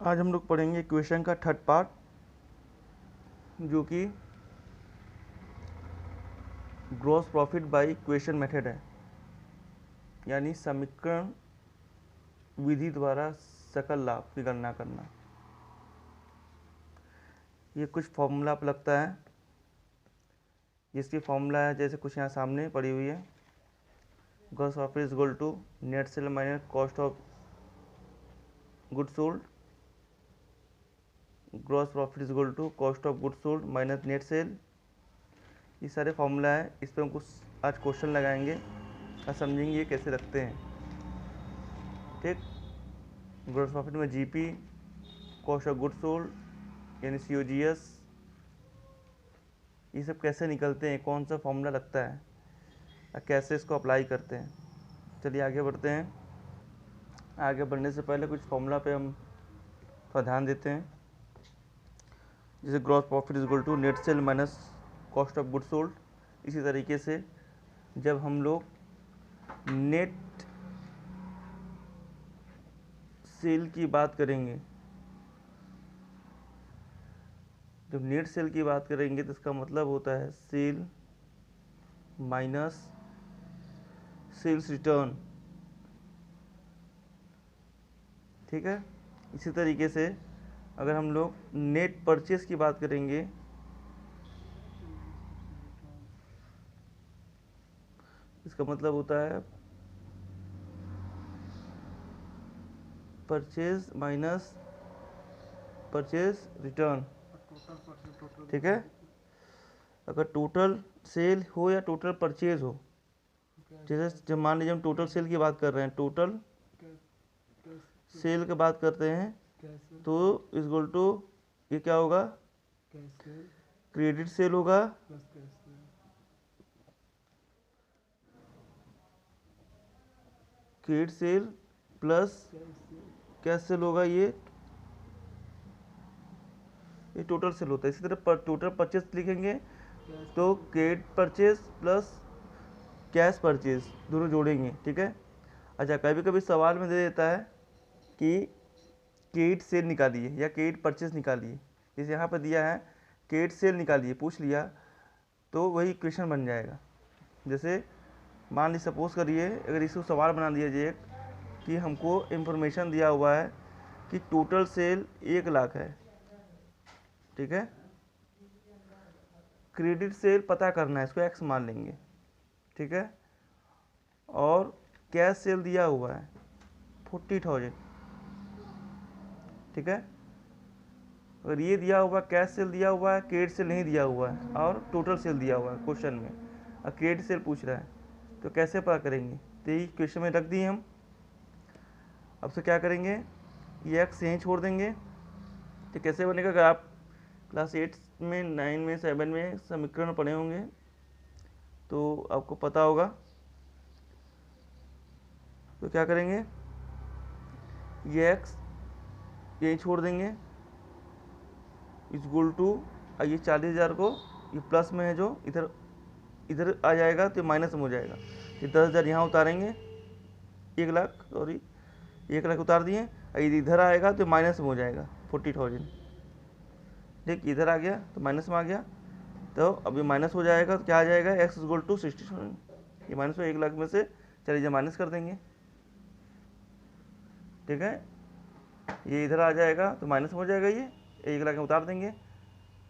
आज हम लोग पढ़ेंगे इक्वेशन का थर्ड पार्ट, जो कि gross profit by equation method है, यानी समीकरण विधि द्वारा सकल लाभ की गणना करना। ये कुछ फॉर्मूला आप लगता है, जिसकी फॉर्मूला है जैसे कुछ यहाँ सामने पड़ी हुई है। Gross profit is equal to net sale minus cost of goods sold. Gross profit is equal to cost of goods sold minus net sale. ये सारे फॉर्मूला है, इस पर हम कुछ आज क्वेश्चन लगाएंगे और समझेंगे ये कैसे रखते हैं। ठीक, ग्रॉस प्रॉफिट में GP, cost of goods sold यानी COGS, ये सब कैसे निकलते हैं, कौन सा फॉर्मूला लगता है और कैसे इसको अप्लाई करते हैं। चलिए आगे बढ़ते हैं। आगे बढ़ने से पहले कुछ फॉर्मूला पे हम थोड़ा ध्यान देते हैं। जैसे gross profit is equal to net sale minus cost of goods sold. इसी तरीके से जब हम लोग नेट सेल की बात करेंगे, जब नेट सेल की बात करेंगे तो इसका मतलब होता है सेल माइनस सेल्स रिटर्न। ठीक है, इसी तरीके से अगर हम लोग नेट परचेज की बात करेंगे, इसका मतलब होता है परचेज माइनस परचेज रिटर्न। ठीक है, अगर टोटल सेल हो या टोटल परचेज हो, जैसे जब मान लीजिए हम टोटल सेल की बात कर रहे हैं, टोटल सेल की बात करते हैं, तो इक्वल टू ये क्या होगा, क्रेडिट सेल होगा credit sale plus cash cell होगा, ये टोटल सेल होता है। इसी तरह टोटल परचेज लिखेंगे तो credit purchase plus cash purchase दोनों जोड़ेंगे। ठीक है, अच्छा कभी कभी सवाल में दे देता है कि क्रेडिट सेल निकालिए या क्रेडिट परचेज निकालिए, जैसे यहाँ पर दिया है क्रेडिट सेल निकालिए, पूछ लिया तो वही इक्वेशन बन जाएगा। जैसे मान लीजिए सपोज करिए, अगर इसको सवाल बना दिया जाए कि हमको इन्फॉर्मेशन दिया हुआ है कि टोटल सेल 1 लाख है। ठीक है, क्रेडिट सेल पता करना है, इसको एक्स मान लेंगे। ठीक है, और कैश सेल दिया हुआ है 40,000। ठीक है, अगर ये दिया हुआ कैश सेल दिया हुआ है, क्रेडिट सेल नहीं दिया हुआ है और टोटल सेल दिया हुआ है क्वेश्चन में, और क्रेडिट सेल पूछ रहा है, तो कैसे पता करेंगे। तो ये क्वेश्चन में रख दिए हम। अब से क्या करेंगे, ये एक्स यहीं छोड़ देंगे। तो कैसे बनेगा, अगर आप क्लास 8 में 9 में 7 में समीकरण पढ़े होंगे तो आपको पता होगा। तो क्या करेंगे, ये एक्स यहीं छोड़ देंगे इक्वल टू, ये 40,000 को ये प्लस में है जो इधर इधर आ जाएगा तो माइनस में हो जाएगा। ये 10,000 यहाँ उतारेंगे, 1 लाख सॉरी 1 लाख उतार दिए, और इधर आएगा तो माइनस में हो जाएगा 40,000। ठीक, इधर आ गया तो माइनस में आ गया, तो अब ये माइनस हो जाएगा तो क्या आ जाएगा, एक्स इक्वल टू 60,000। ये माइनस में 1 लाख में से चलिए माइनस कर देंगे। ठीक है, ये इधर आ जाएगा तो माइनस में हो जाएगा, ये 1 लाख में उतार देंगे,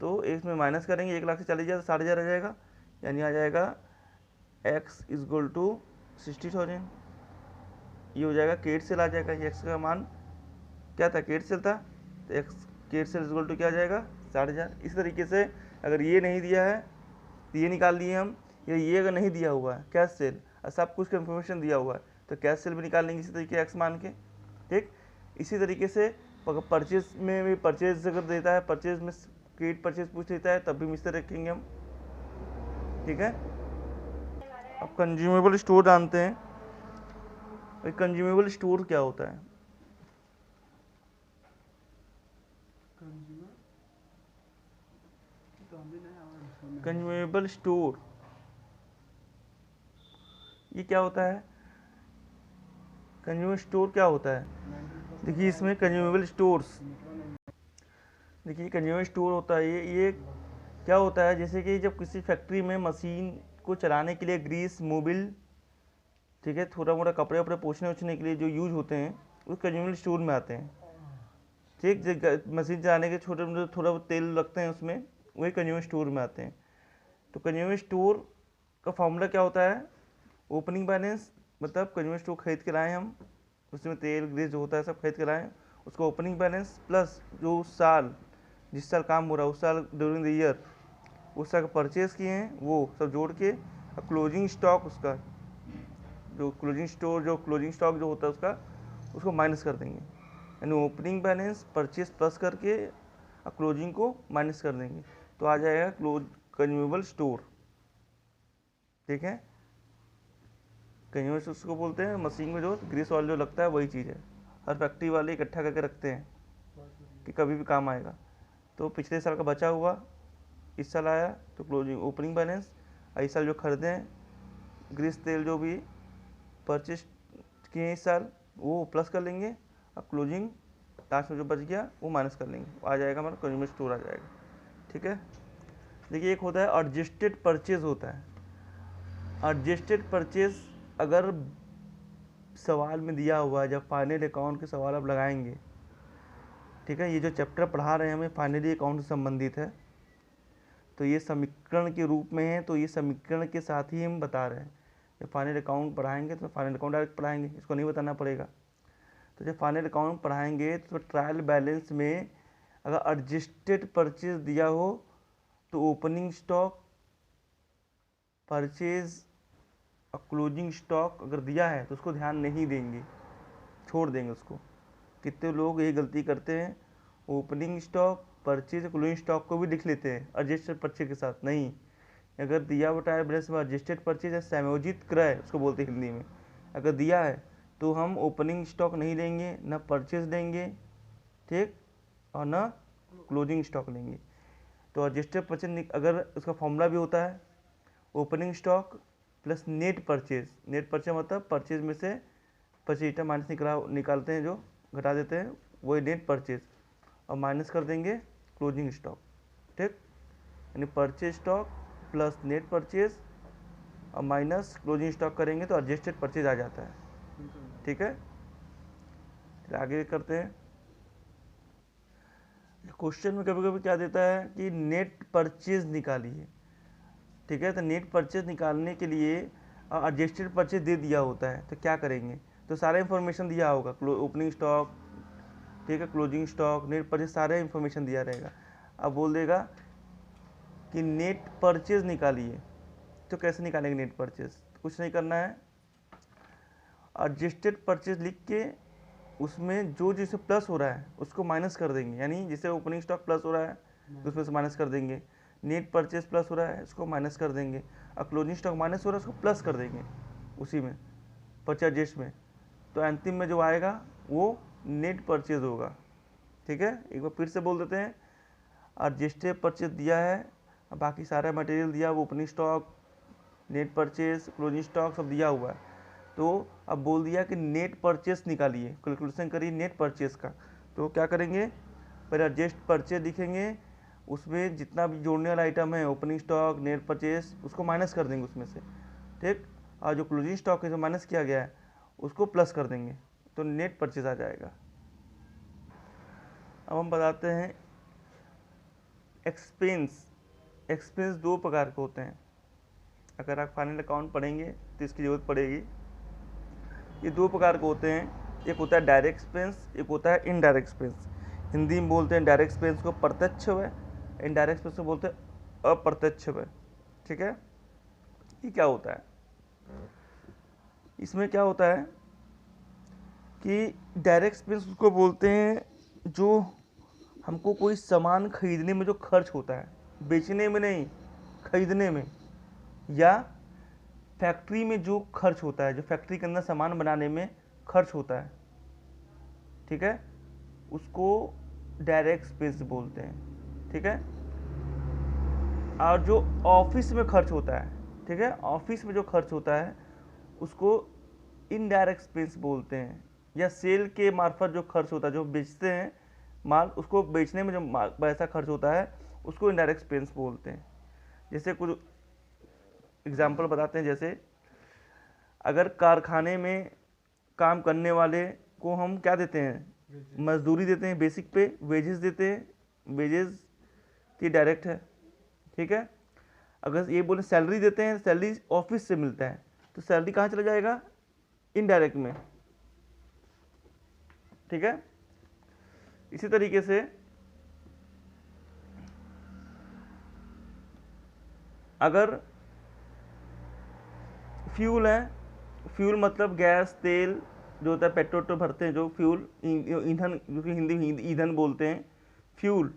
तो इसमें माइनस करेंगे, 1 लाख से 40,000 60,000 आ जाएगा, यानी आ जाएगा एक्स इक्वल टू 60,000। ये हो जाएगा क्रेडिट सेल आ जाएगा। ये एक्स का मान क्या था, क्रेडिट सेल था, तो X credit sale equal to क्या आ जाएगा 60,000। इस तरीके से अगर ये नहीं दिया है तो ये निकाल लिए हम, या ये अगर नहीं दिया हुआ है कैश सेल और सब कुछ का इन्फॉर्मेशन दिया हुआ है तो कैश सेल भी निकाल लेंगे इसी तरीके एक्स मान के। ठीक, इसी तरीके से परचेज में भी, परचेज अगर देता है, परचेज में क्रेडिट परचेज पूछ लेता है, तब भी मिस्टर रखेंगे हम। ठीक है, अब कंज्यूमेबल स्टोर जानते हैं। कंज्यूमेबल स्टोर क्या होता है, कंज्यूमेबल स्टोर ये क्या होता है, कंज्यूमर स्टोर क्या होता है, देखिए इसमें कंज्यूमेबल स्टोर्स, देखिए कंज्यूमर स्टोर होता है ये क्या होता है, जैसे कि जब किसी फैक्ट्री में मशीन को चलाने के लिए ग्रीस, मोबिल, ठीक है, थोड़ा मोटा कपड़े वपड़े पोंछने ओछने के लिए जो यूज होते हैं वो कंज्यूमर स्टोर में आते हैं। ठीक, मशीन चलाने के छोटे मोटे थोड़ा बहुत तेल लगते हैं उसमें, वही कंज्यूमर स्टोर में आते हैं। तो कंज्यूमर स्टोर का फॉर्मूला क्या होता है, ओपनिंग बैलेंस, मतलब कंज्यूमर स्टोर खरीद के लाएँ हम, उसमें तेल ग्रीस जो होता है सब खरीद के लाएँ, उसका ओपनिंग बैलेंस प्लस जो उस साल जिस साल काम हो रहा है उस साल ड्यूरिंग द ईयर उस साल परचेज़ किए हैं वो सब जोड़ के, क्लोजिंग स्टॉक उसका जो क्लोजिंग स्टॉक जो होता है उसको माइनस कर देंगे, यानी ओपनिंग बैलेंस परचेज प्लस करके क्लोजिंग को माइनस कर देंगे, तो आ जाएगा कंज्यूमेबल स्टोर। ठीक है, कंज्यूमर स्टोर को बोलते हैं मशीन में जो ग्रीस ऑयल जो लगता है वही चीज़ है, हर फैक्ट्री वाले इकट्ठा करके रखते हैं कि कभी भी काम आएगा। तो पिछले साल का बचा हुआ इस साल आया तो क्लोजिंग ओपनिंग बैलेंस, इस साल जो खरीदे हैं ग्रीस तेल जो भी परचेज किए इस साल वो प्लस कर लेंगे, अब क्लोजिंग लास्ट में जो बच गया वो माइनस कर लेंगे, आ जाएगा हमारा कंज्यूमर स्टोर आ जाएगा। ठीक है, देखिए एक होता है एडजस्टेड परचेज होता है। एडजस्टेड परचेज अगर सवाल में दिया हुआ है, जब फाइनल अकाउंट के सवाल आप लगाएंगे, ठीक है, ये जो चैप्टर पढ़ा रहे हैं हमें फाइनली अकाउंट से संबंधित है, तो ये समीकरण के रूप में है, तो ये समीकरण के साथ ही हम बता रहे हैं। जब फाइनल अकाउंट पढ़ाएंगे तो फाइनल अकाउंट डायरेक्ट पढ़ाएंगे, इसको नहीं बताना पड़ेगा। तो जब फाइनल अकाउंट पढ़ाएंगे तो ट्रायल बैलेंस में अगर एडजस्टेड परचेज दिया हो तो ओपनिंग स्टॉक, परचेज और क्लोजिंग स्टॉक अगर दिया है तो उसको ध्यान नहीं देंगे, छोड़ देंगे उसको। कितने लोग ये गलती करते हैं, opening stock, purchase, closing stock को भी लिख लेते हैं एडजस्टेड परचेज के साथ। नहीं, अगर दिया हुआ ट्रायल बैलेंस में एडजस्टेड परचेज या संयोजित क्रय उसको बोलते हैं हिंदी में, अगर दिया है तो हम ओपनिंग स्टॉक नहीं लेंगे, ना परचेज लेंगे, ठीक, और ना क्लोजिंग स्टॉक लेंगे। तो एडजस्टेड परचेज अगर उसका फॉर्मूला भी होता है opening stock plus net purchase, net purchase मतलब परचेज में से परचेज आइटम माइनस निकालते हैं, जो घटा देते हैं वही नेट परचेज, और माइनस कर देंगे क्लोजिंग स्टॉक। ठीक, यानी purchase stock plus net purchase और माइनस क्लोजिंग स्टॉक करेंगे तो एडजस्टेड परचेज आ जाता है। ठीक है, फिर आगे करते हैं। क्वेश्चन में कभी कभी क्या देता है कि नेट परचेज निकालिए, ठीक है, तो नेट परचेज निकालने के लिए एडजस्टेड परचेज दे दिया होता है, तो क्या करेंगे, तो सारा इन्फॉर्मेशन दिया होगा, ओपनिंग स्टॉक, ठीक है, क्लोजिंग स्टॉक, नेट परचेज, सारे इन्फॉर्मेशन दिया रहेगा। अब बोल देगा कि नेट परचेज निकालिए, तो कैसे निकालेंगे नेट परचेज, कुछ नहीं करना है, एडजस्टेड परचेज लिख के उसमें जो जिसे प्लस हो रहा है उसको माइनस कर देंगे, यानी जैसे ओपनिंग स्टॉक प्लस हो रहा है तो उसमें से माइनस कर देंगे, नेट परचेज प्लस हो रहा है उसको माइनस कर देंगे, और क्लोजिंग स्टॉक माइनस हो रहा है उसको प्लस कर देंगे उसी में परचेज एडजस्ट में, तो अंतिम में जो आएगा वो नेट परचेज होगा। ठीक है, एक बार फिर से बोल देते हैं, एडजस्टेड परचेज दिया है, बाकी सारा मटेरियल दिया, वो opening stock, net purchase, closing stock सब दिया हुआ है, तो अब बोल दिया कि नेट परचेस निकालिए, कैलकुलेशन करिए नेट परचेस का। तो क्या करेंगे, पहले एडजस्ट परचेज लिखेंगे, उसमें जितना भी जोड़ने वाला आइटम है ओपनिंग स्टॉक, नेट परचेस, उसको माइनस कर देंगे उसमें से, ठीक, और जो क्लोजिंग स्टॉक है जो माइनस किया गया है उसको प्लस कर देंगे, तो नेट परचेज आ जाएगा। अब हम बताते हैं एक्सपेंस। एक्सपेंस दो प्रकार के होते हैं, अगर आप फाइनल अकाउंट पढ़ेंगे तो इसकी ज़रूरत पड़ेगी। ये दो प्रकार के होते हैं, एक होता है डायरेक्ट एक्सपेंस, एक होता है इनडायरेक्ट एक्सपेंस। हिंदी में बोलते हैं डायरेक्ट एक्सपेंस को प्रत्यक्ष व्यय, इनडायरेक्ट एक्सपेंस को बोलते हैं अप्रत्यक्ष व्यय। ठीक है, ये क्या होता है, इसमें क्या होता है कि डायरेक्ट एक्सपेंस उसको बोलते हैं जो हमको कोई सामान खरीदने में जो खर्च होता है, बेचने में नहीं, खरीदने में, या फैक्ट्री में जो खर्च होता है, जो फैक्ट्री के अंदर सामान बनाने में खर्च होता है, ठीक है, उसको डायरेक्ट एक्सपेंस बोलते हैं। ठीक है, और जो ऑफिस में खर्च होता है, ठीक है, ऑफिस में जो खर्च होता है उसको इनडायरेक्ट एक्सपेंस बोलते हैं। या सेल के मार्फत जो खर्च होता है, जो बेचते हैं माल, उसको बेचने में जो पैसा खर्च होता है उसको इनडायरेक्ट एक्सपेंस बोलते हैं। जैसे कुछ एग्जाम्पल बताते हैं, जैसे अगर कारखाने में काम करने वाले को हम क्या देते हैं, मजदूरी देते हैं, बेसिक पे वेजेस देते हैं, वेजेस की डायरेक्ट है, ठीक है। अगर ये बोले सैलरी देते हैं, सैलरी ऑफिस से मिलता है, तो सैलरी कहाँ चला जाएगा, इनडायरेक्ट में, ठीक है। इसी तरीके से अगर फ्यूल है, फ्यूल मतलब गैस तेल जो होता है, पेट्रोल तो भरते हैं, जो फ्यूल ईंधन, जो कि हिंदी में ईंधन बोलते हैं, फ्यूल।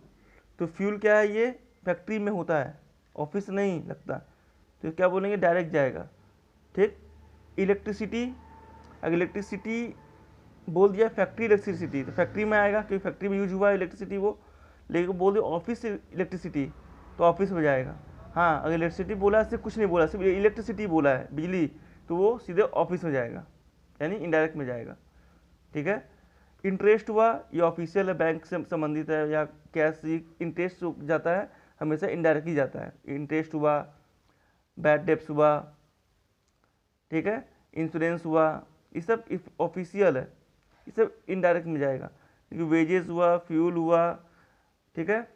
तो फ्यूल क्या है, ये फैक्ट्री में होता है, ऑफिस नहीं लगता, तो क्या बोलेंगे, डायरेक्ट जाएगा, ठीक। इलेक्ट्रिसिटी, अगर इलेक्ट्रिसिटी बोल दिया फैक्ट्री इलेक्ट्रिसिटी, तो फैक्ट्री में आएगा क्योंकि फैक्ट्री में यूज हुआ है इलेक्ट्रिसिटी वो। लेकिन बोल दिया ऑफिस इलेक्ट्रिसिटी, तो ऑफिस में जाएगा। हाँ, अगर इलेक्ट्रिसिटी बोला, सिर्फ कुछ नहीं बोला, सिर्फ इलेक्ट्रिसिटी बोला है, बिजली, तो वो सीधे ऑफिस में जाएगा, यानी इनडायरेक्ट में जाएगा, ठीक है। इंटरेस्ट हुआ, ये ऑफिशियल है, बैंक से संबंधित है, या कैश, इंटरेस्ट जाता है हमेशा इनडायरेक्ट ही जाता है। इंटरेस्ट हुआ, बैड डेब्ट्स हुआ, ठीक है, इंश्योरेंस हुआ, ये सब ऑफिशियल है, ये सब इनडायरेक्ट में जाएगा। क्योंकि वेजेस हुआ, फ्यूल हुआ, ठीक है,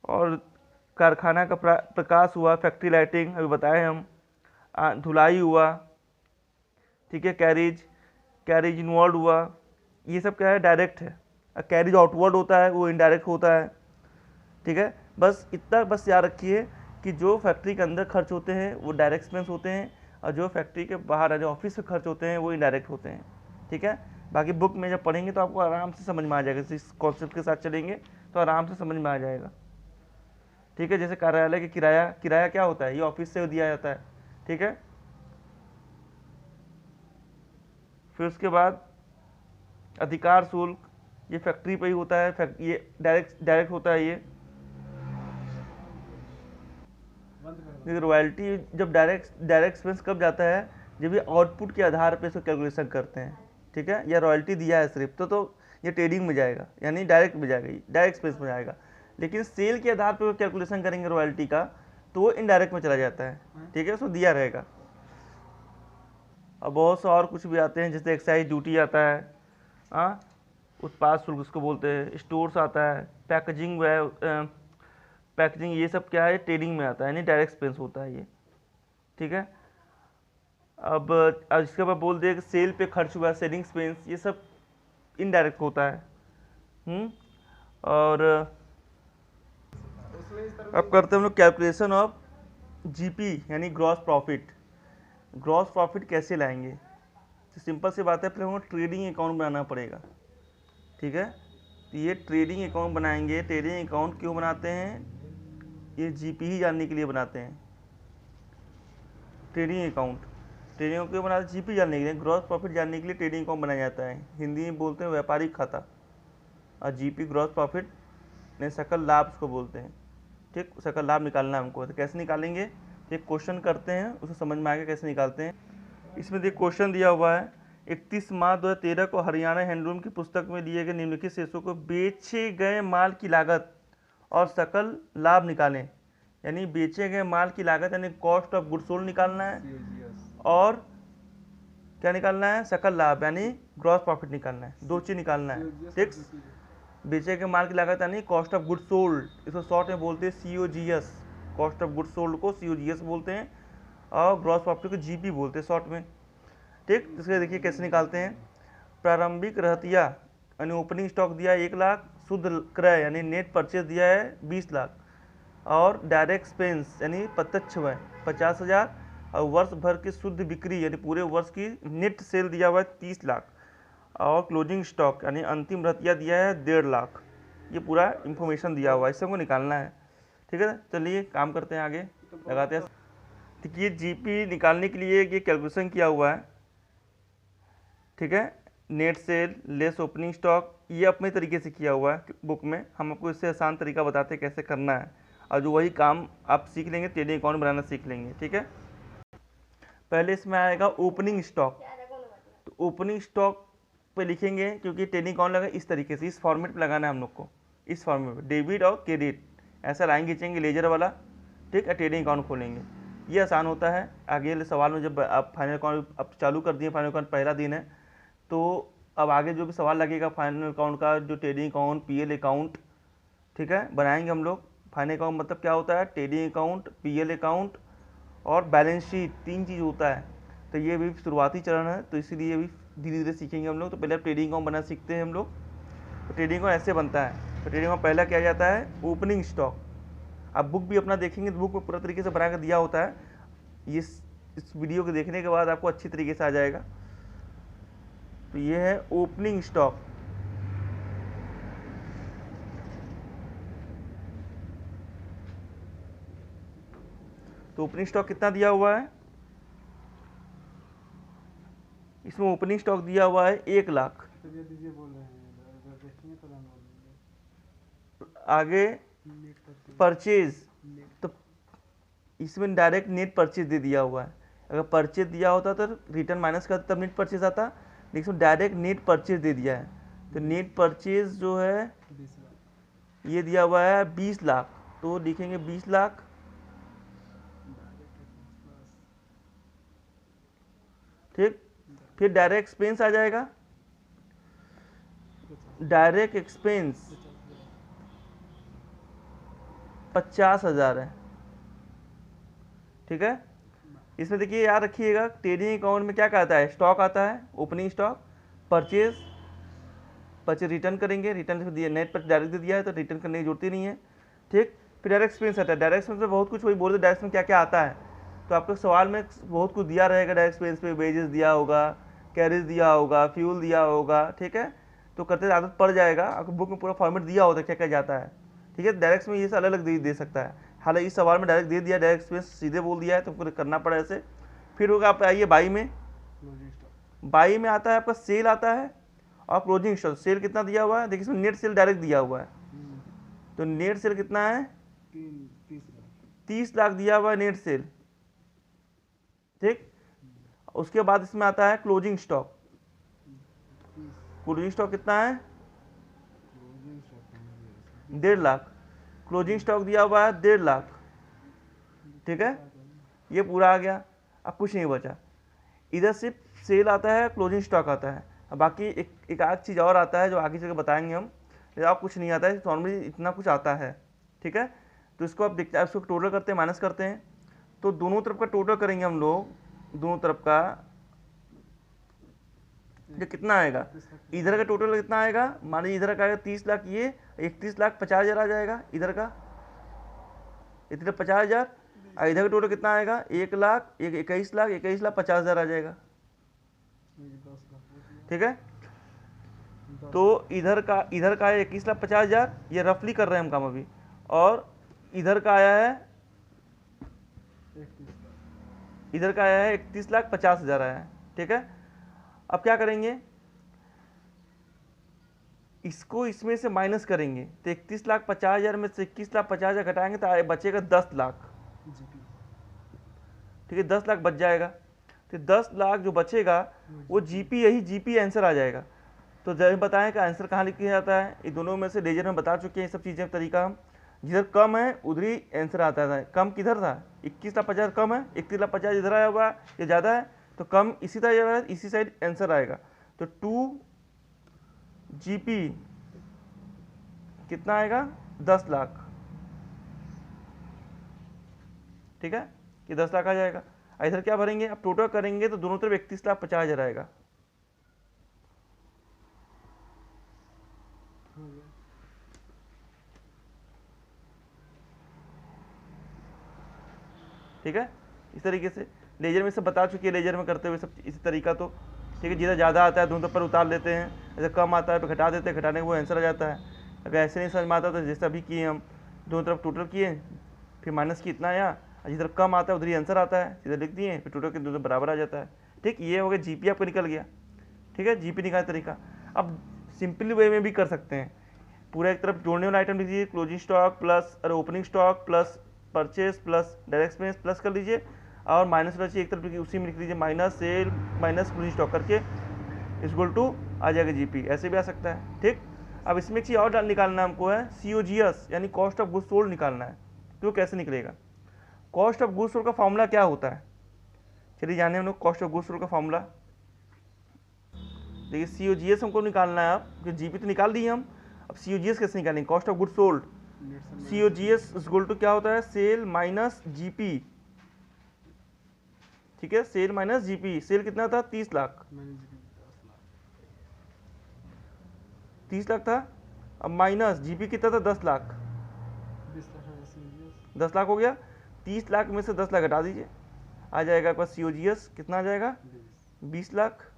और कारखाना का प्रकाश हुआ, फैक्ट्री लाइटिंग अभी बताए हम, धुलाई हुआ, ठीक है, कैरिज इनवर्ड हुआ, ये सब क्या है, डायरेक्ट है। कैरिज आउटवर्ड होता है, वो इनडायरेक्ट होता है, ठीक है। बस इतना बस याद रखिए कि जो फैक्ट्री के अंदर खर्च होते हैं वो डायरेक्ट एक्सपेंस होते हैं, और जो फैक्ट्री के बाहर है, जो ऑफिस से खर्च होते हैं, वो इनडायरेक्ट होते हैं, ठीक है। बाकी बुक में जब पढ़ेंगे तो आपको आराम से समझ में आ जाएगा, इस कॉन्सेप्ट के साथ चलेंगे तो आराम से समझ में आ जाएगा, ठीक है। जैसे कार्यालय के किराया, किराया क्या होता है, ये ऑफिस से दिया जाता है, ठीक है। फिर उसके बाद अधिकार शुल्क, ये फैक्ट्री पे ही होता है, ये डायरेक्ट होता है। ये रॉयल्टी जब डायरेक्ट एक्सपेंस कब जाता है, जब ये आउटपुट के आधार पे इसको कैलकुलेशन करते हैं, ठीक है। या रॉयल्टी दिया है सिर्फ, तो ये ट्रेडिंग में जाएगा, यानी डायरेक्ट में जाएगा, डायरेक्ट एक्सपेंस में जाएगा। लेकिन सेल के आधार पे वो कैलकुलेशन करेंगे रॉयल्टी का, तो वो इनडायरेक्ट में चला जाता है, ठीक है, उसको दिया रहेगा। अब बहुत सा और कुछ भी आते हैं, जैसे एक्साइज ड्यूटी आता है, हाँ, उत्पाद शुल्क उसको बोलते हैं, स्टोर्स आता है, पैकेजिंग, ये सब क्या है, ट्रेडिंग में आता है, यानी डायरेक्ट एक्सपेंस होता है ये, ठीक है। अब इसके बाद बोल दिया कि सेल पे खर्च हुआ, सेलिंग एक्सपेंस, ये सब इनडायरेक्ट होता है। और अब करते हैं हम लोग कैलकुलेशन ऑफ जीपी, यानी ग्रॉस प्रॉफिट। ग्रॉस प्रॉफिट कैसे लाएंगे, तो सिंपल सी बात है, पहले हमको ट्रेडिंग अकाउंट बनाना पड़ेगा, ठीक है। तो ये ट्रेडिंग अकाउंट बनाएंगे। ट्रेडिंग अकाउंट क्यों बनाते हैं, ये जीपी ही जानने के लिए बनाते हैं। ट्रेडिंग अकाउंट क्यों बनाते हैं, जीपी जानने के लिए, ग्रॉस प्रॉफिट जानने के लिए ट्रेडिंग अकाउंट बनाया जाता है। हिंदी में बोलते हैं व्यापारिक खाता, और जीपी ग्रॉस प्रॉफिट ने सकल लाभ उसको बोलते हैं, ठीक। सकल लाभ निकालना है हमको, तो कैसे निकालेंगे, एक क्वेश्चन करते हैं, उसे समझ में आएगा कैसे निकालते हैं। इसमें देखिए क्वेश्चन दिया हुआ है, 31 मार्च 2013 को हरियाणा हैंडलूम की पुस्तक में दिए गए निम्नलिखित शेषों को बेचे गए माल की लागत और सकल लाभ निकालें। यानी बेचे गए माल की लागत यानी कॉस्ट ऑफ गुड्स सोल्ड निकालना है, और क्या निकालना है, सकल लाभ यानी ग्रॉस प्रॉफिट निकालना है, दो चीज निकालना है, ठीक। बेचे गए माल की लागत यानी कॉस्ट ऑफ गुड्स सोल्ड, इसको शॉर्ट में बोलते हैं COGS, cost of goods sold को COGS बोलते हैं, और ग्रॉस प्रॉफिट को GP बोलते हैं शॉर्ट में, ठीक। इसके देखिए कैसे निकालते हैं। प्रारंभिक रहतिया यानी ओपनिंग स्टॉक दिया है 1 लाख, शुद्ध क्रय यानी नेट परचेज दिया है 20 लाख, और डायरेक्ट एक्सपेंस यानी प्रत्यक्ष व्यय 50,000, और वर्ष भर की शुद्ध बिक्री यानी पूरे वर्ष की नेट सेल दिया हुआ है 30 लाख, और क्लोजिंग स्टॉक यानी अंतिम रहतिया दिया है 1.5 लाख। ये पूरा इंफॉर्मेशन दिया हुआ है, इससे हमको निकालना है, ठीक है। चलिए काम करते हैं, आगे लगाते हैं। ठीक, ये जीपी निकालने के लिए ये कैलकुलेशन किया हुआ है, ठीक है। Net cell less opening stock, ये अपने तरीके से किया हुआ है बुक में, हम आपको इससे आसान तरीका बताते हैं कैसे करना है, और जो वही काम आप सीख लेंगे ट्रेडिंग अकाउंट बनाना सीख लेंगे, ठीक है। पहले इसमें आएगा ओपनिंग स्टॉक। तो ओपनिंग स्टॉक पे लिखेंगे, क्योंकि ट्रेडिंग अकाउंट लगा इस तरीके से, इस फॉर्मेट पे लगाना है हम लोग को, इस फॉर्मेट पे डेबिट और क्रेडिट ऐसा लाइन खींचेंगे लेजर वाला, ठीक है, ट्रेडिंग अकाउंट खोलेंगे। ये आसान होता है। आगे वाले सवाल में जब आप फाइनल अकाउंट अब चालू कर दिए, फाइनल अकाउंट पहला दिन है, तो अब आगे जो भी सवाल लगेगा फाइनल अकाउंट का, जो ट्रेडिंग अकाउंट, पीएल अकाउंट, ठीक है, बनाएंगे हम लोग। फाइनल अकाउंट मतलब क्या होता है, ट्रेडिंग अकाउंट, पीएल अकाउंट और बैलेंस शीट, 3 चीज़ होता है। तो ये भी शुरुआती चरण है, तो इसीलिए भी धीरे धीरे सीखेंगे हम लोग। तो पहले आप ट्रेडिंग अकाउंट बना सीखते हैं हम लोग। तो ट्रेडिंग अकाउंट ऐसे बनता है। तो ट्रेडिंग अकाउंट पहला क्या जाता है, ओपनिंग स्टॉक। आप बुक भी अपना देखेंगे तो बुक में पूरा तरीके से बना कर दिया होता है। इस वीडियो को देखने के बाद आपको अच्छी तरीके से आ जाएगा। तो ये है ओपनिंग स्टॉक। तो ओपनिंग स्टॉक कितना दिया हुआ है, इसमें ओपनिंग स्टॉक दिया हुआ है 1 लाख। आगे परचेज, तो इसमें डायरेक्ट नेट परचेज दे दिया हुआ है। अगर परचेज दिया होता तो रिटर्न माइनस करता तब नेट परचेज आता, लेकिन इसमें डायरेक्ट नेट परचेज दे दिया है। तो नेट परचेज जो है ये दिया हुआ है 20 लाख। तो लिखेंगे 20 लाख, ठीक। फिर डायरेक्ट एक्सपेंस आ जाएगा। डायरेक्ट एक्सपेंस 50,000 है, ठीक है। इसमें देखिए याद रखिएगा, ट्रेडिंग अकाउंट में क्या आता है, स्टॉक आता है, ओपनिंग स्टॉक, परचेज रिटर्न करेंगे, रिटर्न दिया नेट पर डायरेक्ट दे दिया है तो रिटर्न करने की जरूरत ही नहीं है, ठीक। फिर डायरेक्ट एक्सपेंस आता है। डायरेक्ट एक्सपेंस में बहुत कुछ वही बोल रहे, डायरेक्ट में क्या क्या आता है, तो आपको सवाल में बहुत कुछ दिया रहेगा। डायरेक्ट एक्सपेंस पे वेजेस दिया होगा, कैरेज दिया होगा, फ्यूल दिया होगा, ठीक है। तो करते आदत पड़ जाएगा, आपको बुक में पूरा फॉर्मेट दिया होता है क्या क्या जाता है, ठीक है। डायरेक्ट में ये अलग अलग दे सकता है। हालांकि इस सवाल में डायरेक्ट दे दिया, डायरेक्ट एक्सपेंस सीधे बोल दिया है, तो आपको करना पड़ा ऐसे। फिर होगा आप आइए बाई में। बाई में आता है आपका सेल आता है और क्लोजिंग स्टॉक। सेल कितना दिया हुआ है, देखिए इसमें नेट सेल डायरेक्ट दिया हुआ है। तो नेट सेल कितना है, 30 लाख दिया हुआ है नेट सेल, ठीक। उसके बाद इसमें आता है क्लोजिंग स्टॉक। क्लोजिंग स्टॉक कितना है, 1.5 लाख। क्लोजिंग स्टॉक दिया हुआ है 1.5 लाख, ठीक है। ये पूरा आ गया, अब कुछ नहीं बचा। इधर सिर्फ सेल आता है, क्लोजिंग स्टॉक आता है। अब बाकी एक आध चीज़ और आता है जो आगे चल के बताएंगे हम, और कुछ नहीं आता है, नॉर्मली इतना कुछ आता है, ठीक है। तो इसको आप देखते हैं, इसको टोटल करते हैं, माइनस करते हैं। तो दोनों तरफ का टोटल करेंगे हम लोग, दोनों तरफ का जो कितना आएगा, इधर का टोटल कितना आएगा, मान लीजिए इधर का आएगा 30 लाख, ये 31,50,000 आ जाएगा इधर का, इधर 50,000। और इधर का टोटल कितना आएगा, 1 लाख, 21,50,000 आ जाएगा, ठीक है। तो इधर का है 21,50,000, ये रफली कर रहे हैं हम काम अभी। और इधर का आया है 31,50,000 आया है, ठीक है। अब क्या करेंगे, इसको इसमें से माइनस करेंगे। तो 31,50,000 में से 21,50,000 घटाएंगे तो बचेगा 10 लाख, ठीक है। 10 लाख बच जाएगा। तो 10 लाख जो बचेगा वो जीपी, यही जीपी आंसर आ जाएगा। तो जब बताएं कि आंसर कहाँ लिखा जाता है, ये दोनों में से लेजर में बता चुके हैं ये सब चीज़ें, तरीका हम जिधर कम है उधर ही आंसर आता था। कम किधर था, 21,50,000 कम है, 31,50,000 इधर आया हुआ है, ये ज़्यादा है तो कम इसी तरह इसी साइड आंसर आएगा। तो 2 जीपी कितना आएगा, 10 लाख, ठीक है। ये 10 लाख आ जाएगा। इधर क्या भरेंगे, अब टोटल करेंगे तो दोनों तरफ 31,50,000 आएगा, ठीक है। इस तरीके से लेजर में सब बता चुकी है, लेजर में करते हुए सब इसी तरीका। तो ठीक है, जिधर ज़्यादा आता है दोनों पर उतार लेते हैं, अगर कम आता है तो घटा देते हैं, घटाने का वो आंसर आ जाता है। अगर ऐसे नहीं समझ में आता तो जैसा भी किए हम, दोनों तरफ टोटल किए, फिर माइनस की इतना आया, जिधर कम आता है उधर ही आंसर आता है, सीधा लिख दिए, फिर टोटल के दोनों बराबर आ जाता है, ठीक। ये हो गया जीपी आपको निकल गया, ठीक है, जीपी निकालने तरीका। अब सिंपल वे में भी कर सकते हैं, पूरा एक तरफ जोड़ने वाला आइटम लिख लीजिए, closing stock plus opening stock plus purchase plus direct expense plus कर लीजिए, और माइनस होना चाहिए एक तरफ, क्योंकि उसी में लिख लीजिए minus cell minus closing stock करके इक्वल टू आ जाएगा जीपी, ऐसे भी आ सकता है। ठीक, अब इसमें एक चीज़ और निकालना हमको है, COGS यानी कॉस्ट ऑफ गुड्स सोल्ड निकालना है। तो कैसे निकलेगा? कॉस्ट ऑफ गुड्स सोल्ड का फॉर्मूला क्या होता है? चलिए जाने हम लोग कॉस्ट ऑफ गुड्स सोल्ड का फॉर्मूला। देखिए COGS हमको निकालना है, आप जीपी तो निकाल दिए हम, अब COGS कैसे निकालेंगे? Cost of goods sold COGS equal to क्या होता है? Sale minus GP. ठीक है, सेल माइनस जीपी। सेल कितना था? 30 लाख, 30 लाख था। अब माइनस जीपी कितना था? 10 लाख, 10 लाख हो गया। 30 लाख में से 10 लाख हटा दीजिए, आ जाएगा आपका COGS कितना आ जाएगा? 20 लाख।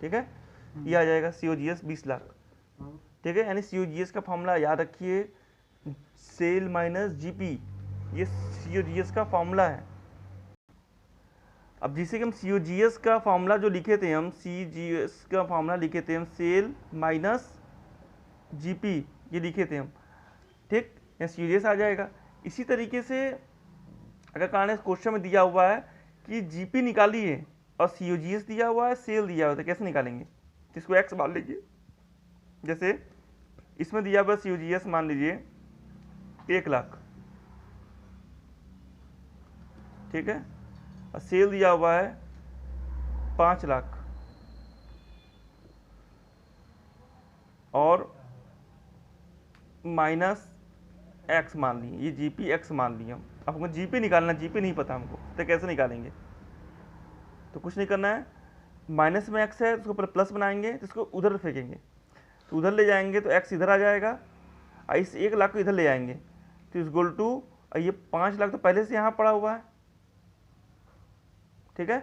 ठीक है, ये आ जाएगा COGS 20 लाख। ठीक है, यानी COGS का फॉर्मूला याद रखिए, सेल माइनस जीपी, ये COGS का फॉर्मूला है। अब जिसे कि हम COGS का फॉर्मूला जो लिखे थे, हम COGS का फॉर्मूला लिखे थे हम सेल माइनस जीपी, ये लिखे थे हम। ठीक, यहाँ COGS आ जाएगा। इसी तरीके से अगर कारण क्वेश्चन में दिया हुआ है कि जीपी निकालिए और COGS दिया हुआ है, सेल दिया हुआ है, तो कैसे निकालेंगे? इसको एक्स मान लीजिए, जैसे इसमें दिया हुआ COGS मान लीजिए 1 लाख, ठीक है, और सेल दिया हुआ है 5 लाख, और माइनस एक्स मान लिए, ये जीपी एक्स मान लिए हम। अब हमको जीपी निकालना, जीपी नहीं पता हमको, तो कैसे निकालेंगे? तो कुछ नहीं करना है, माइनस में एक्स है तो उसको प्लस बनाएंगे, तो इसको उधर फेंकेंगे, तो उधर ले जाएंगे तो एक्स इधर आ जाएगा, और इस 1 लाख को इधर ले जाएंगे, तो इक्वल टू ये 5 लाख तो पहले से यहाँ पड़ा हुआ है। ठीक है,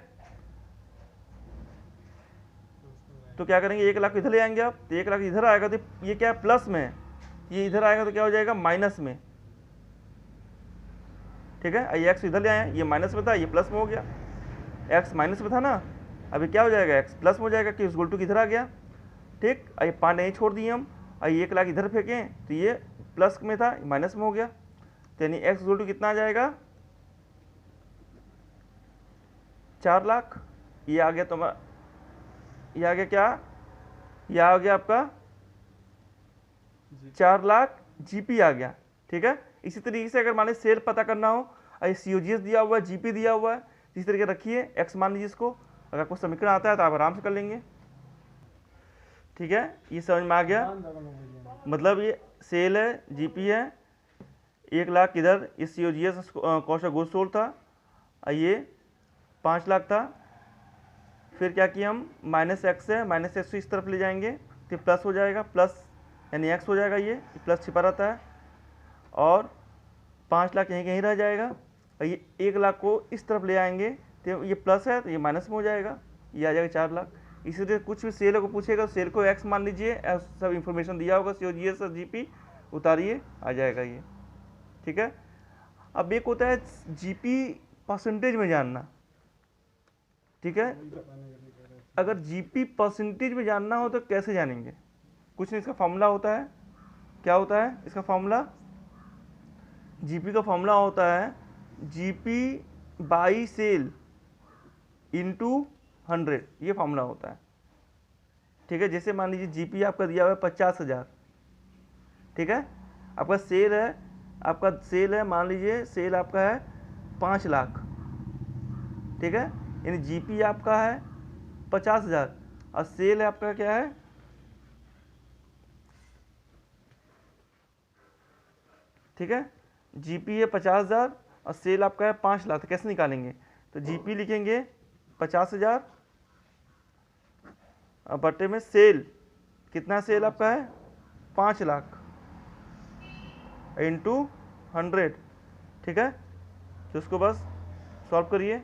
तो क्या करेंगे? 1 लाख इधर ले आएंगे आप, तो 1 लाख इधर आएगा, तो ये क्या है? प्लस में है, ये इधर आएगा तो क्या हो जाएगा? माइनस में। ठीक है, ये एक्स इधर ले आए, ये माइनस में था, ये प्लस में हो गया। एक्स माइनस में था ना, अभी क्या हो जाएगा? एक्स प्लस में हो जाएगा, कि इक्वल टू किधर आ गया। ठीक, ये 5 नहीं छोड़ दिए हम, और 1 लाख इधर फेंकें तो ये प्लस में था, माइनस में हो गया, तो यानी एक्स इक्वल टू कितना आ जाएगा? 4 लाख। ये आ गया तुम्हारा, ये आ गया क्या? ये आ गया आपका 4 लाख जीपी आ गया। ठीक है, इसी तरीके से अगर मान लीजिए सेल पता करना हो, और COGS दिया हुआ है, जीपी दिया हुआ है, इसी तरीके रखिए, एक्स मान लीजिए इसको, अगर आपको समीकरण आता है तो आप आराम से कर लेंगे। ठीक है, ये समझ में आ गया? मतलब ये सेल है, जीपी है, 1 लाख इधर, ये COGS cost of goods sold था, और ये 5 लाख था। फिर क्या किया हम? माइनस एक्स है, माइनस एक्स इस तरफ ले जाएंगे तो प्लस हो जाएगा, प्लस यानी एक्स हो जाएगा, ये प्लस छिपा रहता है, और 5 लाख यहीं कहीं रह जाएगा, और ये 1 लाख को इस तरफ ले आएंगे तो ये प्लस है, तो ये माइनस में हो जाएगा, ये आ जाएगा 4 लाख। इसी तरह कुछ भी सेल को पूछेगा, सेल को एक्स मान लीजिए, सब इंफॉर्मेशन दिया होगा, COGS और जीपी उतारिए, आ जाएगा ये। ठीक है, अब एक होता है जीपी परसेंटेज में जानना। ठीक है, अगर जीपी परसेंटेज में जानना हो तो कैसे जानेंगे? कुछ नहीं, इसका फॉर्मूला होता है, क्या होता है इसका फॉर्मूला? जीपी का फॉर्मूला होता है जीपी बाई सेल इंटू 100, ये फॉर्मूला होता है। ठीक है, जैसे मान लीजिए जीपी आपका दिया हुआ है 50,000, ठीक है, आपका सेल है, मान लीजिए सेल आपका है 5 लाख, ठीक है, यानी जीपी आपका है 50,000 और सेल आपका क्या है? ठीक है, जीपी है 50,000 और सेल आपका है 5 लाख, तो कैसे निकालेंगे? तो जीपी लिखेंगे 50,000 और बटे में सेल, कितना सेल आपका है? 5 लाख इंटू 100। ठीक है, तो उसको बस सॉल्व करिए,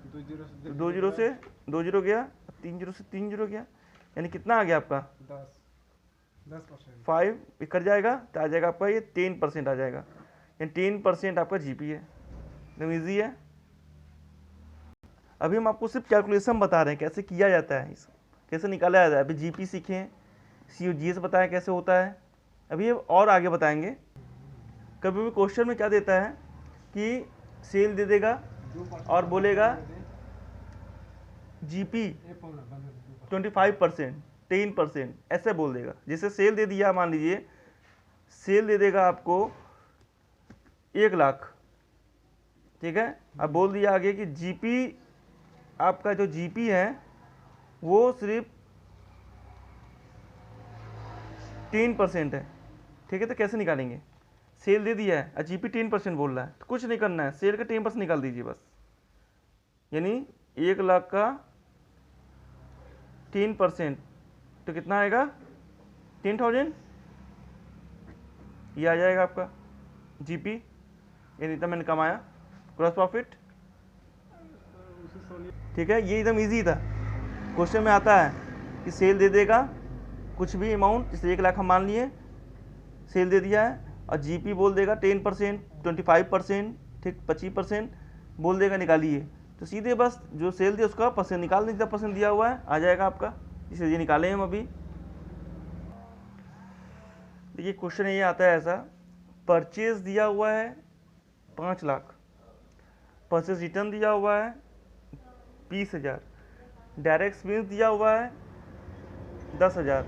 2 जीरो से 2 जीरो गया, 3 जीरो से 3 जीरो गया, यानी कितना आ गया आपका? 10%। 5 कट जाएगा तो आ जाएगा आपका ये 10% आ जाएगा, यानी 10% आपका जीपी है। एकदम ईजी है। अभी हम आपको सिर्फ कैलकुलेशन बता रहे हैं कैसे किया जाता है, इस कैसे निकाला जाता है। अभी जीपी सीखें, COGS बताया कैसे होता है, अभी ये और आगे बताएंगे। कभी भी क्वेश्चन में क्या देता है कि सेल दे देगा और बोलेगा जीपी 25%, 10%, ऐसे बोल देगा। जैसे सेल दे दिया, मान लीजिए सेल दे देगा आपको 1,00,000, ठीक है। अब बोल दिया आगे कि जीपी, आपका जो जीपी है वो सिर्फ 10% है, ठीक है। तो कैसे निकालेंगे, सेल दे दिया है और जीपी 10% बोल रहा है, तो कुछ नहीं करना है, सेल का 10% निकाल दीजिए बस। यानी 1,00,000 का 10%, तो कितना आएगा 10,000, ये आ जाएगा आपका जीपी, यानी इतना मैंने कमाया, ग्रॉस प्रॉफिट, ठीक है। ये एकदम इजी था। क्वेश्चन में आता है कि सेल दे देगा कुछ भी अमाउंट, जैसे 1,00,000 हम मान लिए सेल दे दिया है, और जीपी बोल देगा 10%, 25%, ठीक, 25% बोल देगा, निकालिए। तो सीधे बस जो सेल दिया उसका परसेंट निकाल दें, जितना परसेंट दिया हुआ है आ जाएगा आपका। इसे ये निकालें हम अभी। देखिए क्वेश्चन ये आता है ऐसा, परचेज दिया हुआ है 5,00,000, परचेज रिटर्न दिया हुआ है 20,000, डायरेक्ट एक्सपेंस दिया हुआ है 10,000,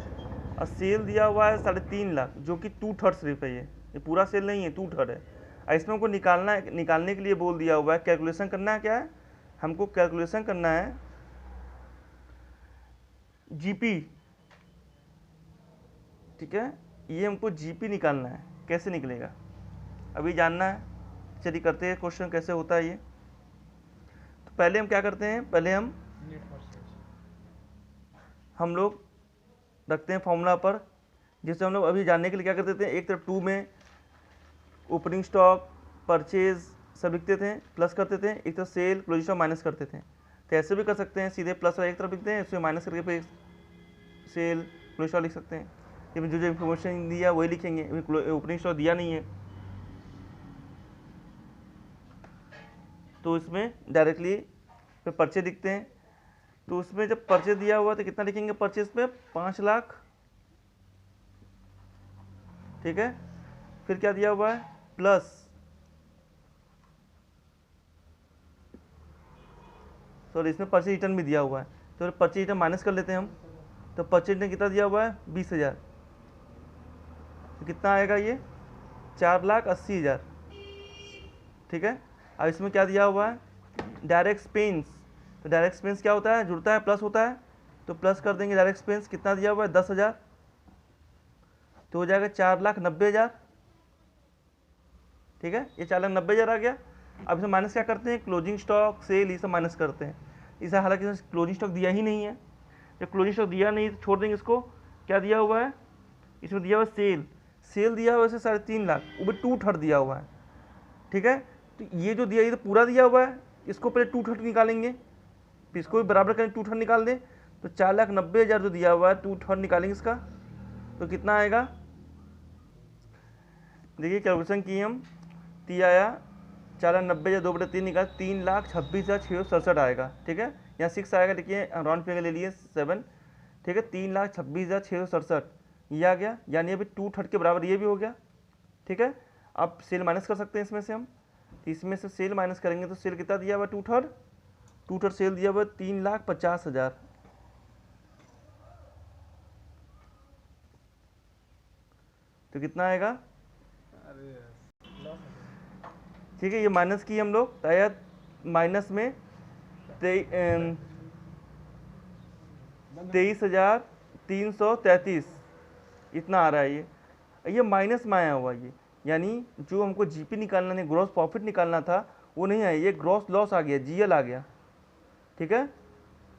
और सेल दिया हुआ है 3.5 लाख, जो कि 2/3 सिर्फ है। ये पूरा सेल नहीं है, 2/3 है। और इसमें हमको निकालने के लिए बोल दिया हुआ है, कैलकुलेशन करना है। क्या है, हमको कैलकुलेशन करना है जीपी, ठीक है। ये हमको जीपी निकालना है, कैसे निकलेगा अभी जानना है। चलिए करते हैं क्वेश्चन कैसे होता है ये। तो पहले हम क्या करते हैं, पहले हम लोग रखते हैं फॉर्मूला पर, जिससे हम लोग अभी जानने के लिए क्या करते थे, एक तरफ 2 में ओपनिंग स्टॉक, परचेज सब लिखते थे, प्लस करते थे, एक तरफ सेल, क्लोजिंग स्टॉक माइनस करते थे। तो ऐसे भी कर सकते हैं, सीधे प्लस एक तरफ लिखते हैं, उसमें माइनस करके फिर सेल, क्लोजिंग स्टॉक लिख सकते हैं। इसमें जो इन्फॉर्मेशन दिया वही लिखेंगे, ओपनिंग स्टॉक दिया नहीं है तो इसमें डायरेक्टली फिर परचेज लिखते हैं। तो उसमें जब परचेज दिया हुआ तो कितना लिखेंगे परचेज पे, 5,00,000, ठीक है। फिर क्या दिया हुआ है, प्लस, सॉरी इसमें परचेज रिटर्न भी दिया हुआ है, तो परचेज रिटर्न माइनस कर लेते हैं हम। तो परचेज रिटर्न कितना दिया हुआ है, 20,000, तो कितना आएगा ये, 4,80,000, ठीक है। अब इसमें क्या दिया हुआ है, डायरेक्ट एक्सपेंस, तो डायरेक्ट एक्सपेंस क्या होता है, जुड़ता है प्लस होता है, तो प्लस कर देंगे। डायरेक्ट एक्सपेंस कितना दिया हुआ है, 10,000, तो हो जाएगा 4,90,000, ठीक है। ये 4,90,000 आ गया। अब इसमें माइनस क्या करते हैं, क्लोजिंग स्टॉक, सेल, ये सब माइनस करते हैं। इसे हालांकि क्लोजिंग स्टॉक दिया ही नहीं है, जब क्लोजिंग स्टॉक दिया नहीं तो छोड़ देंगे इसको। क्या दिया हुआ है, इसमें दिया हुआ सेल, सेल दिया हुआ है 3.5 लाख, वो भी 2/3 दिया हुआ है, ठीक है। तो ये जो दिया ये तो पूरा दिया हुआ है, इसको पहले 2/3 निकालेंगे, फिर इसको भी बराबर करें, 2/3 निकाल दें, तो 4,90,000 जो दिया हुआ है 2/3 निकालेंगे इसका, तो कितना आएगा, देखिए कैलकुलेशन की हम, 3 आया, 4,90,000 2/3 निकाल, 3,26,667 आएगा, ठीक है। यहाँ 6 आएगा, देखिए राउंड फिगर ले लिए 7, ठीक है। 3,26,667 ये आ गया, यानी अभी 2/3 के बराबर ये भी हो गया, ठीक है। अब सेल माइनस कर सकते हैं इसमें से हम, तो इसमें से सेल माइनस करेंगे तो सेल कितना दिया हुआ, 2/3 सेल दिया हुआ 3,50,000, तो कितना आएगा, ठीक है। ये माइनस की हम लोग, शायद माइनस में 23,333 इतना आ रहा है। ये माइनस में आया हुआ, ये यानी जो हमको जीपी निकालना नहीं, ग्रॉस प्रॉफिट निकालना था वो नहीं आया, ये ग्रॉस लॉस आ गया, जीएल आ गया, ठीक है।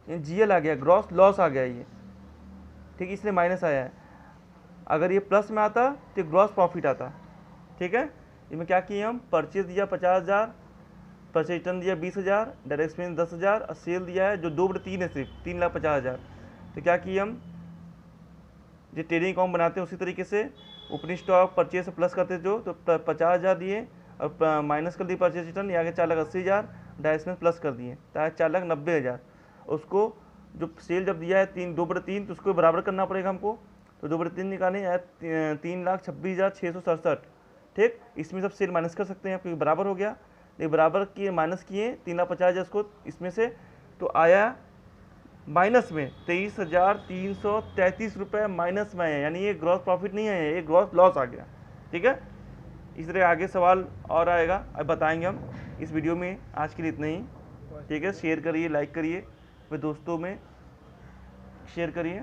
ये जीएल आ गया, ग्रॉस लॉस आ गया ये, ठीक, इसलिए माइनस आया है। अगर ये प्लस में आता तो ग्रॉस प्रॉफिट आता, ठीक है। इसमें क्या किए हम, परचेज दिया 50,000, परचेज रिटर्न दिया 20,000, डायरेक्ट एक्सपेंस 10,000, और सेल दिया है जो 2/3 है सिर्फ 3,50,000। तो क्या किए हम, जो ट्रेडिंग अकाउंट बनाते हैं उसी तरीके से ओपनिंग स्टॉक परचेज से प्लस करते जो, तो 50,000 दिए और माइनस कर दिए परचेज रिटर्न, आगे 4,80,000, डायरेक्ट एक्सपेंस प्लस कर दिए, तो 4,90,000। उसको जो सेल जब दिया है 2/3, तो उसको बराबर करना पड़ेगा हमको, तो 2/3 निकालें, 3,26,667, ठीक। इसमें सब सेल माइनस कर सकते हैं क्योंकि बराबर हो गया, ये बराबर किए माइनस किए 3,50,000 इसको इसमें से, तो आया माइनस में 23,333 रुपये माइनस में है, यानी ये ग्रॉस प्रॉफिट नहीं है, ये ग्रॉस लॉस आ गया। ठीक है, इस तरह आगे सवाल और आएगा, अब बताएंगे हम इस वीडियो में। आज के लिए इतना ही। ठीक है, शेयर करिए, लाइक करिए, अपने दोस्तों में शेयर करिए।